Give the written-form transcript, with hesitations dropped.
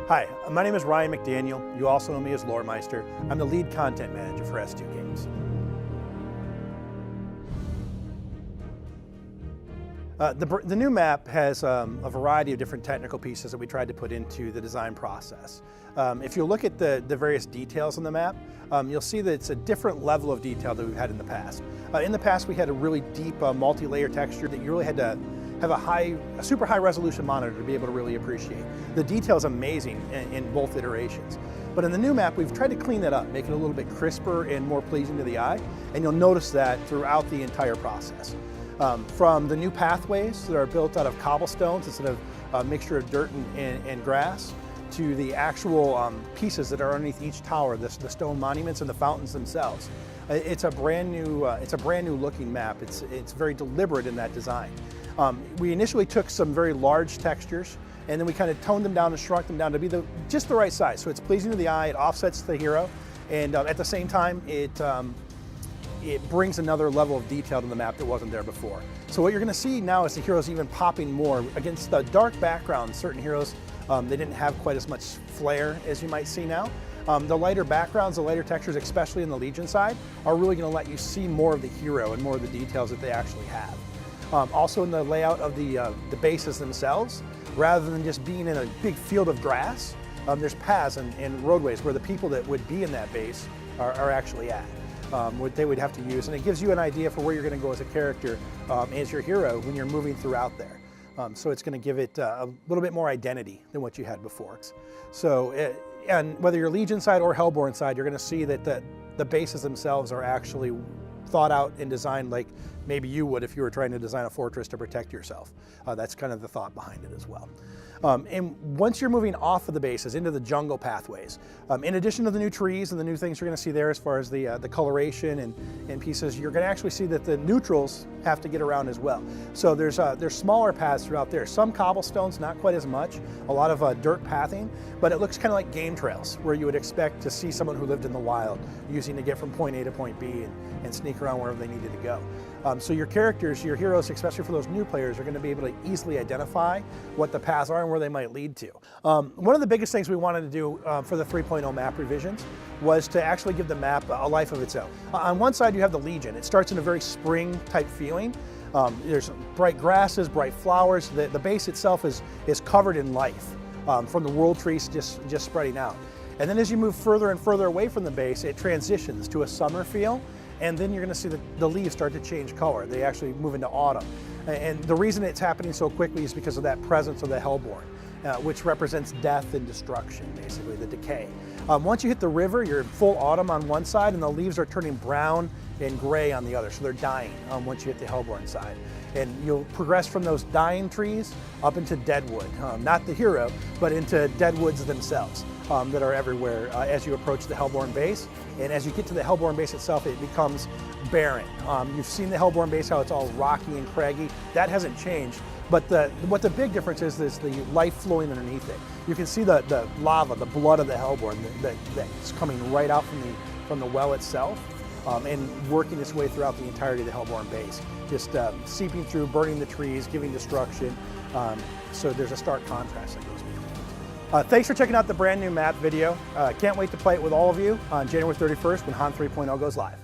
Hi, my name is Ryan McDaniel. You also know me as Loremeister. I'm the lead content manager for S2 Games. The new map has a variety of different technical pieces that we tried to put into the design process. If you look at the various details on the map, you'll see that it's a different level of detail than we've had in the past. In the past, we had a really deep multi-layer texture that you really had to have a super high resolution monitor to be able to really appreciate. The detail is amazing in both iterations. But in the new map, we've tried to clean that up, make it a little bit crisper and more pleasing to the eye, and you'll notice that throughout the entire process. From the new pathways that are built out of cobblestones instead of a mixture of dirt and grass, to the actual pieces that are underneath each tower, the stone monuments and the fountains themselves. It's a brand new looking map. It's very deliberate in that design. We initially took some very large textures, and then we kind of toned them down and shrunk them down to be just the right size. So it's pleasing to the eye, it offsets the hero, and at the same time, it brings another level of detail to the map that wasn't there before. So what you're going to see now is the heroes even popping more. Against the dark background, certain heroes, they didn't have quite as much flair as you might see now. The lighter backgrounds, the lighter textures, especially in the Legion side, are really going to let you see more of the hero and more of the details that they actually have. Also in the layout of the bases themselves, rather than just being in a big field of grass, there's paths and roadways where the people that would be in that base are actually at. What they would have to use, and it gives you an idea for where you're going to go as a character, as your hero when you're moving throughout there. So it's going to give it a little bit more identity than what you had before. So, and whether you're Legion side or Hellborn side, you're going to see that the bases themselves are actually thought out and designed like maybe you would if you were trying to design a fortress to protect yourself. That's kind of the thought behind it as well. And once you're moving off of the bases into the jungle pathways, in addition to the new trees and the new things you're going to see there as far as the coloration and pieces, you're going to actually see that the neutrals have to get around as well. So there's smaller paths throughout there. Some cobblestones, not quite as much, a lot of dirt pathing, but it looks kind of like game trails where you would expect to see someone who lived in the wild using to get from point A to point B and sneak around wherever they needed to go. So your characters, your heroes, especially for those new players, are going to be able to easily identify what the paths are and where they might lead to. One of the biggest things we wanted to do for the 3.0 map revisions was to actually give the map a life of its own. On one side you have the Legion. It starts in a very spring type feeling. There's bright grasses, bright flowers. The base itself is covered in life from the world trees just spreading out. And then as you move further and further away from the base, it transitions to a summer feel. And then you're going to see the leaves start to change color. They actually move into autumn. And the reason it's happening so quickly is because of that presence of the Hellborn, which represents death and destruction, basically, the decay. Once you hit the river, you're in full autumn on one side, and the leaves are turning brown and gray on the other, so they're dying once you hit the Hellborn side. And you'll progress from those dying trees up into deadwood, not the hero, but into deadwoods themselves. That are everywhere as you approach the Hellborn base. And as you get to the Hellborn base itself, it becomes barren. You've seen the Hellborn base, how it's all rocky and craggy. That hasn't changed. But what the big difference is the life flowing underneath it. You can see the lava, the blood of the Hellborn that's coming right out from the well itself and working its way throughout the entirety of the Hellborn base. Just seeping through, burning the trees, giving destruction. So there's a stark contrast that goes between. Thanks for checking out the brand new map video. Can't wait to play it with all of you on January 31st when HON 3.0 goes live.